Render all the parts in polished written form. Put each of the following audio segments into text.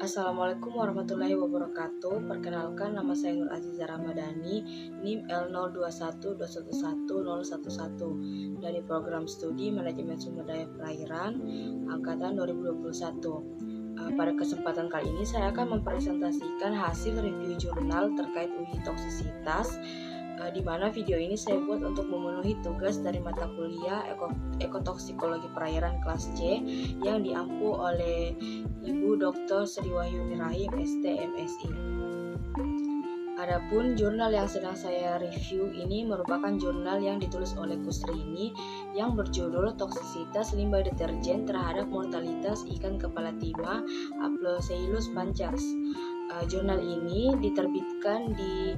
Assalamualaikum warahmatullahi wabarakatuh. Perkenalkan, nama saya Nur Aziza Ramadhani, NIM L0212111011 dari program studi Manajemen Sumber Daya Perairan angkatan 2021. Pada kesempatan kali ini saya akan mempresentasikan hasil review jurnal terkait uji toksisitas, di mana video ini saya buat untuk memenuhi tugas dari mata kuliah Ekotoksikologi Perairan kelas C yang diampu oleh Ibu Dr. Sri Wahyuni Rahim, ST MSI. Adapun jurnal yang sedang saya review ini merupakan jurnal yang ditulis oleh Kusrini yang berjudul Toksisitas Limbah Deterjen Terhadap Mortalitas Ikan Kepala Timah Aploseilus pancax. Jurnal ini diterbitkan di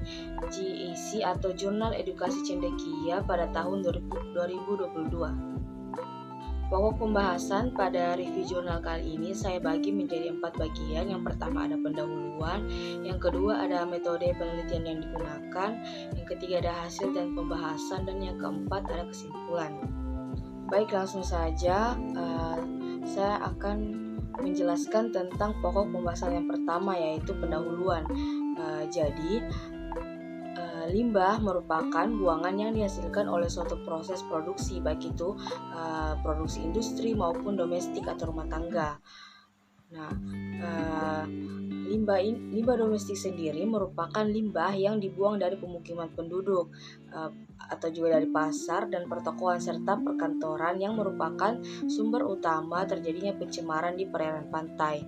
JEC atau Jurnal Edukasi Cendekia pada tahun 2022. Pokok pembahasan pada review jurnal kali ini saya bagi menjadi 4 bagian. Yang pertama ada pendahuluan, yang kedua ada metode penelitian yang digunakan, yang ketiga ada hasil dan pembahasan, dan yang keempat ada kesimpulan. Baik, langsung saja saya akan menjelaskan tentang pokok pembahasan yang pertama, yaitu pendahuluan. Jadi limbah merupakan buangan yang dihasilkan oleh suatu proses produksi, baik itu produksi industri maupun domestik atau rumah tangga. Nah, limbah domestik sendiri merupakan limbah yang dibuang dari pemukiman penduduk atau juga dari pasar dan pertokoan serta perkantoran yang merupakan sumber utama terjadinya pencemaran di perairan pantai.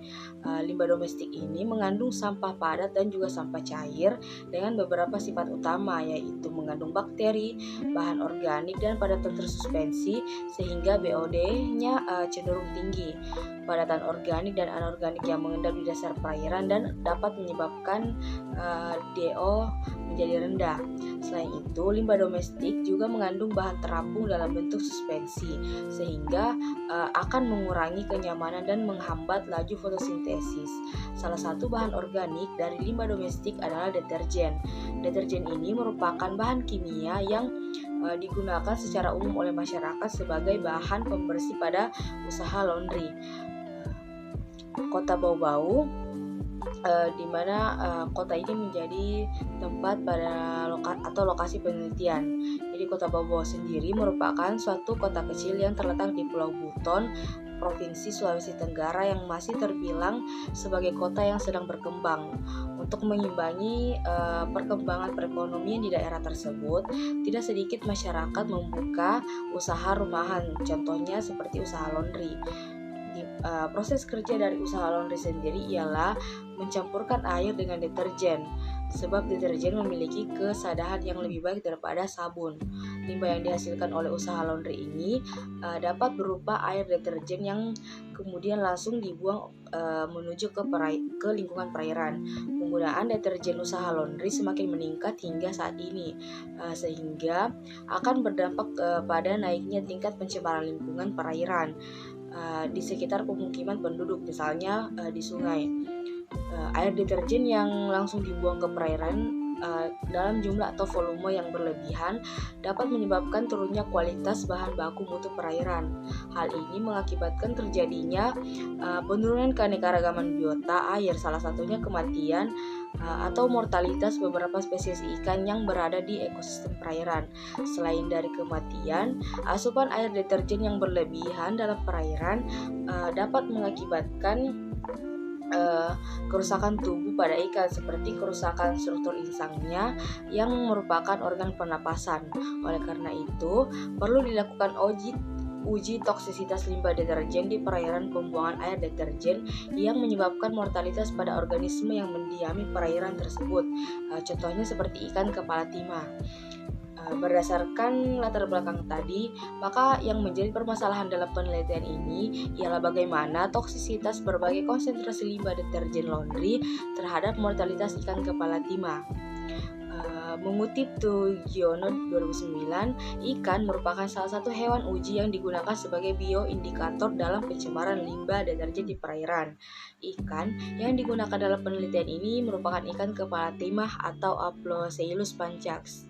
Limbah domestik ini mengandung sampah padat dan juga sampah cair dengan beberapa sifat utama, yaitu mengandung bakteri, bahan organik, dan padatan tersuspensi sehingga BOD-nya cenderung tinggi. Padatan organik dan anorganik yang mengendap di dasar perairan dan dapat menyebabkan DO menjadi rendah. Selain itu, limbah domestik juga mengandung bahan terapung dalam bentuk suspensi sehingga akan mengurangi kenyamanan dan menghambat laju fotosintesis. Salah satu bahan organik dari limbah domestik adalah deterjen. Deterjen ini merupakan bahan kimia yang digunakan secara umum oleh masyarakat sebagai bahan pembersih pada usaha laundry. Kota Bau-Bau, di mana kota ini menjadi tempat pada lokasi penelitian. Jadi Kota Bau-Bau sendiri merupakan suatu kota kecil yang terletak di Pulau Buton, Provinsi Sulawesi Tenggara, yang masih terbilang sebagai kota yang sedang berkembang. Untuk mengimbangi perkembangan perekonomian di daerah tersebut, tidak sedikit masyarakat membuka usaha rumahan, contohnya seperti usaha laundry. Proses kerja dari usaha laundry sendiri ialah mencampurkan air dengan deterjen, sebab deterjen memiliki kesadaran yang lebih baik daripada sabun. Limbah yang dihasilkan oleh usaha laundry ini dapat berupa air deterjen yang kemudian langsung dibuang menuju ke lingkungan perairan. Penggunaan deterjen usaha laundry semakin meningkat hingga saat ini, sehingga akan berdampak pada naiknya tingkat pencemaran lingkungan perairan di sekitar pemukiman penduduk, misalnya di sungai. Air deterjen yang langsung dibuang ke perairan dalam jumlah atau volume yang berlebihan dapat menyebabkan turunnya kualitas bahan baku mutu perairan. Hal ini mengakibatkan terjadinya penurunan keanekaragaman biota air, salah satunya kematian atau mortalitas beberapa spesies ikan yang berada di ekosistem perairan. Selain dari kematian, asupan air deterjen yang berlebihan dalam perairan dapat mengakibatkan kerusakan tubuh pada ikan, seperti kerusakan struktur insangnya yang merupakan organ pernapasan. Oleh karena itu, perlu dilakukan uji toksisitas limbah deterjen di perairan pembuangan air deterjen yang menyebabkan mortalitas pada organisme yang mendiami perairan tersebut. Contohnya seperti ikan kepala timah. Berdasarkan latar belakang tadi, maka yang menjadi permasalahan dalam penelitian ini ialah bagaimana toksisitas berbagai konsentrasi limbah deterjen laundry terhadap mortalitas ikan kepala timah. Mengutip Tugiono 2009, ikan merupakan salah satu hewan uji yang digunakan sebagai bioindikator dalam pencemaran limbah deterjen di perairan. Ikan yang digunakan dalam penelitian ini merupakan ikan kepala timah atau Aploseilus pancax.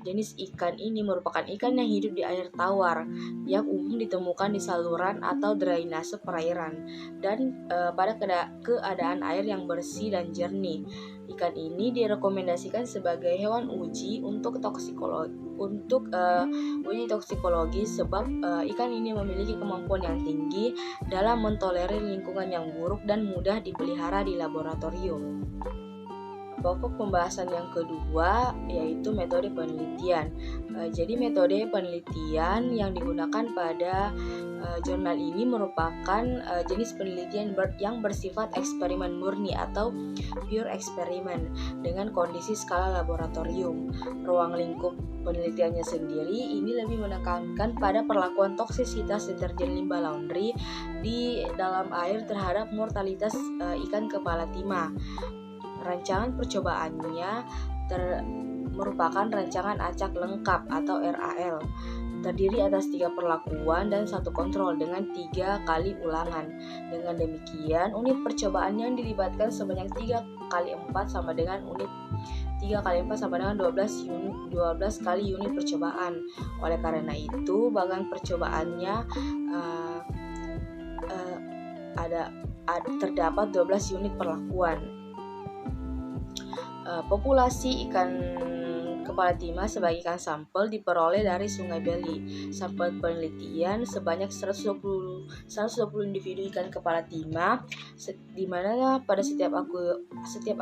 Jenis ikan ini merupakan ikan yang hidup di air tawar yang umum ditemukan di saluran atau drainase perairan dan pada keadaan air yang bersih dan jernih. Ikan ini direkomendasikan sebagai hewan uji untuk uji toksikologi sebab ikan ini memiliki kemampuan yang tinggi dalam mentolerir lingkungan yang buruk dan mudah dipelihara di laboratorium. Pokok pembahasan yang kedua yaitu metode penelitian. Jadi metode penelitian yang digunakan pada jurnal ini merupakan jenis penelitian yang bersifat eksperimen murni atau pure eksperimen dengan kondisi skala laboratorium. Ruang lingkup penelitiannya sendiri ini lebih menekankan pada perlakuan toksisitas deterjen limbah laundry di dalam air terhadap mortalitas ikan kepala timah. Rancangan percobaannya merupakan rancangan acak lengkap atau RAL, terdiri atas 3 perlakuan dan 1 kontrol dengan 3 kali ulangan. Dengan demikian, unit percobaan yang dilibatkan sebanyak 3 kali 4 sama dengan 12 kali unit percobaan. Oleh karena itu, bagan percobaannya terdapat 12 unit perlakuan. Populasi ikan kepala timah sebagai ikan sampel diperoleh dari Sungai Beli. Sampel penelitian sebanyak 120 individu ikan kepala timah, di mana pada setiap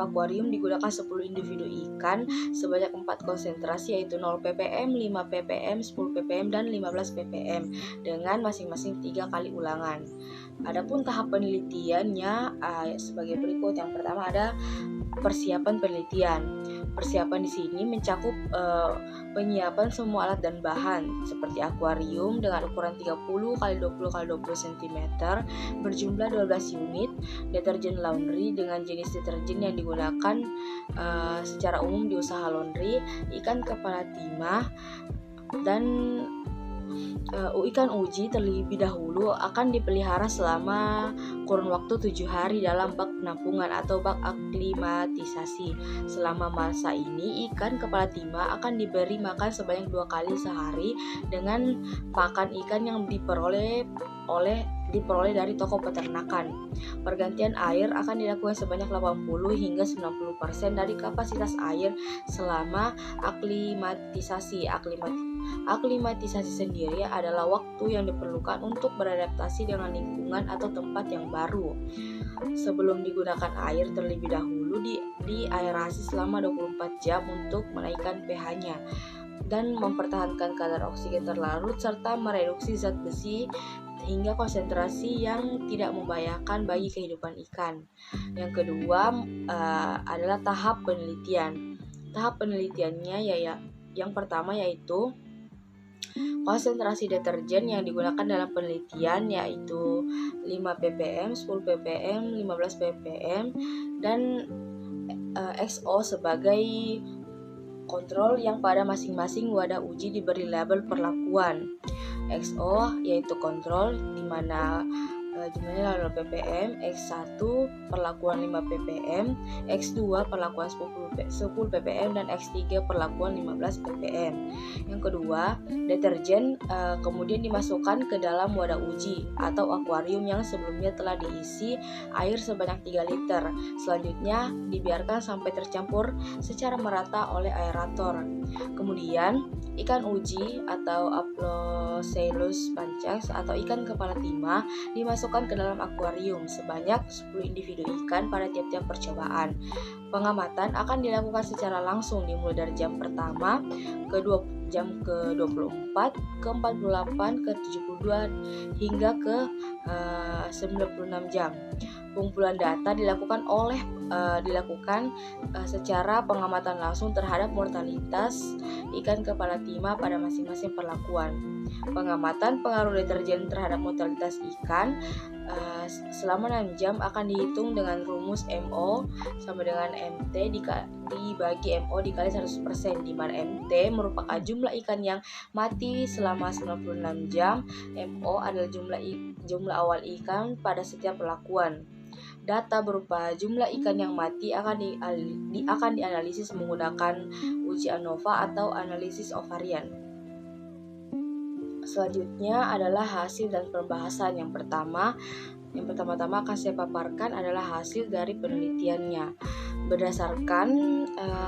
akuarium digunakan 10 individu ikan sebanyak 4 konsentrasi yaitu 0 ppm, 5 ppm, 10 ppm, dan 15 ppm dengan masing-masing 3 kali ulangan. Adapun tahap penelitiannya sebagai berikut. Yang pertama ada persiapan penelitian. Persiapan di sini mencakup penyiapan semua alat dan bahan seperti akuarium dengan ukuran 30 x 20 x 20 cm berjumlah 12 unit, deterjen laundry dengan jenis deterjen yang digunakan secara umum di usaha laundry, ikan kepala timah, dan ikan uji terlebih dahulu akan dipelihara selama kurun waktu 7 hari dalam bak penampungan atau bak aklimatisasi. Selama masa ini, ikan kepala timah akan diberi makan sebanyak 2 kali sehari dengan pakan ikan yang diperoleh dari toko peternakan. Pergantian air akan dilakukan sebanyak 80 hingga 90% dari kapasitas air selama aklimatisasi. Aklimatisasi sendiri adalah waktu yang diperlukan untuk beradaptasi dengan lingkungan atau tempat yang baru. Sebelum digunakan air terlebih dahulu diaerasi selama 24 jam untuk menaikkan pH-nya dan mempertahankan kadar oksigen terlarut serta mereduksi zat besi hingga konsentrasi yang tidak membahayakan bagi kehidupan ikan. Yang kedua adalah tahap penelitian. Tahap penelitiannya yang pertama yaitu konsentrasi deterjen yang digunakan dalam penelitian yaitu 5 ppm, 10 ppm, 15 ppm, dan XO sebagai kontrol yang pada masing-masing wadah uji diberi label perlakuan. XO yaitu kontrol di mana jumlahnya 0 ppm, X1 perlakuan 5 ppm, X2 perlakuan 10 ppm, dan X3 perlakuan 15 ppm. Yang kedua, deterjen kemudian dimasukkan ke dalam wadah uji atau akuarium yang sebelumnya telah diisi air sebanyak 3 liter. Selanjutnya dibiarkan sampai tercampur secara merata oleh aerator. Kemudian ikan uji atau Aploceylus panchax atau ikan kepala timah dimasukkan ke dalam akuarium sebanyak 10 individu ikan pada tiap-tiap percobaan. Pengamatan akan dilakukan secara langsung dimulai dari jam pertama ke jam ke-24, ke-48, ke-72 hingga ke 96 jam. Pengumpulan data dilakukan secara pengamatan langsung terhadap mortalitas ikan kepala timah pada masing-masing perlakuan. Pengamatan pengaruh deterjen terhadap mortalitas ikan selama 6 jam akan dihitung dengan rumus MO sama dengan MT dibagi MO dikali 100%, di mana MT merupakan jumlah ikan yang mati selama 96 jam. MO adalah jumlah awal ikan pada setiap perlakuan. Data berupa jumlah ikan yang mati akan dianalisis menggunakan uji ANOVA atau analisis ovarian. Selanjutnya adalah hasil dan pembahasan. Yang pertama-tama akan saya paparkan adalah hasil dari penelitiannya. Berdasarkan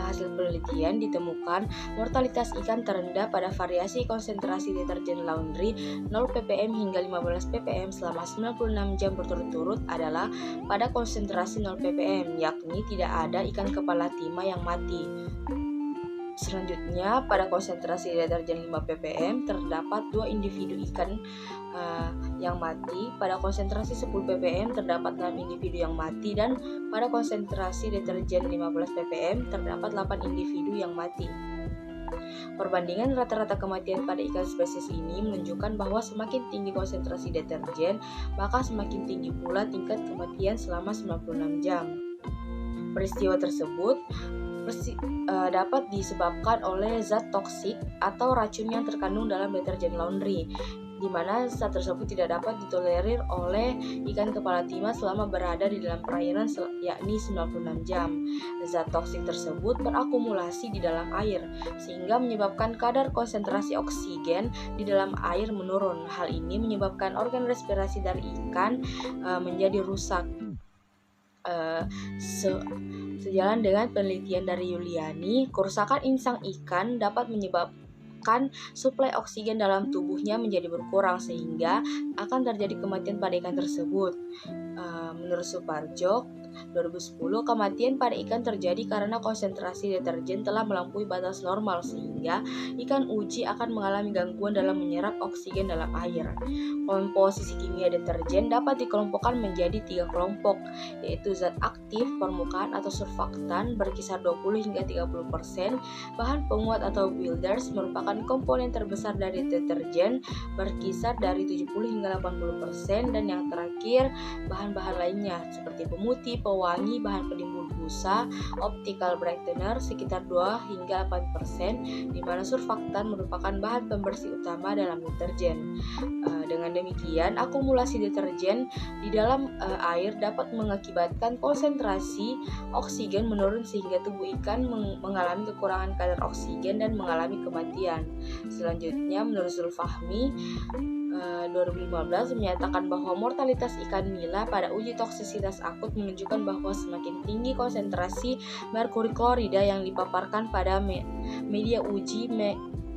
hasil penelitian ditemukan mortalitas ikan terendah pada variasi konsentrasi deterjen laundry 0 ppm hingga 15 ppm selama 96 jam berturut-turut adalah pada konsentrasi 0 ppm, yakni tidak ada ikan kepala timah yang mati. Selanjutnya, pada konsentrasi deterjen 5 ppm terdapat 2 individu ikan yang mati. Pada konsentrasi 10 ppm terdapat 6 individu yang mati, dan pada konsentrasi deterjen 15 ppm terdapat 8 individu yang mati. Perbandingan rata-rata kematian pada ikan spesies ini menunjukkan bahwa semakin tinggi konsentrasi deterjen, maka semakin tinggi pula tingkat kematian selama 96 jam. Peristiwa tersebut dapat disebabkan oleh zat toksik atau racun yang terkandung dalam deterjen laundry, di mana zat tersebut tidak dapat ditolerir oleh ikan kepala timah selama berada di dalam perairan, yakni 96 jam. Zat toksik tersebut berakumulasi di dalam air, sehingga menyebabkan kadar konsentrasi oksigen di dalam air menurun. Hal ini menyebabkan organ respirasi dari ikan menjadi rusak. Sejalan dengan penelitian dari Yuliani, kerusakan insang ikan dapat menyebabkan suplai oksigen dalam tubuhnya menjadi berkurang, sehingga akan terjadi kematian pada ikan tersebut. Menurut Suparjo 2010, kematian pada ikan terjadi karena konsentrasi deterjen telah melampaui batas normal, sehingga ikan uji akan mengalami gangguan dalam menyerap oksigen dalam air. Komposisi kimia deterjen dapat dikelompokkan menjadi 3 kelompok, yaitu zat aktif permukaan atau surfaktan berkisar 20 hingga 30%, bahan penguat atau builders merupakan komponen terbesar dari deterjen berkisar dari 70 hingga 80%, dan yang terakhir bahan-bahan lainnya seperti pemutih, pewangi, bahan penimbun busa, optical brightener sekitar 2 hingga 8%, di mana surfaktan merupakan bahan pembersih utama dalam deterjen. Dengan demikian, akumulasi deterjen di dalam air dapat mengakibatkan konsentrasi oksigen menurun sehingga tubuh ikan mengalami kekurangan kadar oksigen dan mengalami kematian. Selanjutnya, menurut Zulfahmi 2015 menyatakan bahwa mortalitas ikan nila pada uji toksisitas akut menunjukkan bahwa semakin tinggi konsentrasi merkuri klorida yang dipaparkan pada media uji,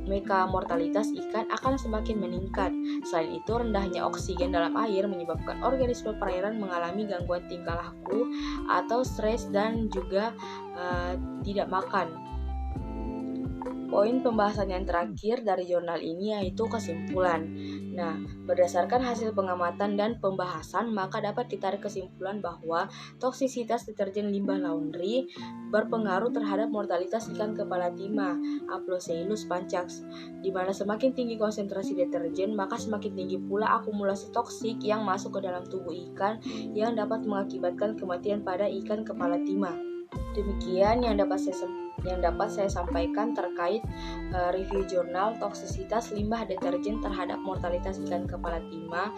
maka mortalitas ikan akan semakin meningkat. Selain itu, rendahnya oksigen dalam air menyebabkan organisme perairan mengalami gangguan tingkah laku atau stres dan juga tidak makan. Poin pembahasan yang terakhir dari jurnal ini yaitu kesimpulan. Nah, berdasarkan hasil pengamatan dan pembahasan, maka dapat ditarik kesimpulan bahwa toksisitas deterjen limbah laundry berpengaruh terhadap mortalitas ikan kepala timah, Aploceylus pancax, di mana semakin tinggi konsentrasi deterjen, maka semakin tinggi pula akumulasi toksik yang masuk ke dalam tubuh ikan yang dapat mengakibatkan kematian pada ikan kepala timah. Demikian yang dapat saya sampaikan terkait review jurnal toksisitas limbah deterjen terhadap mortalitas ikan kepala timah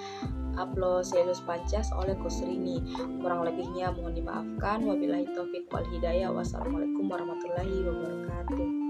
Aploceylus pancax oleh Kusrini. Kurang lebihnya mohon dimaafkan. Wabillahi taufik wal hidayah. Wassalamualaikum warahmatullahi wabarakatuh.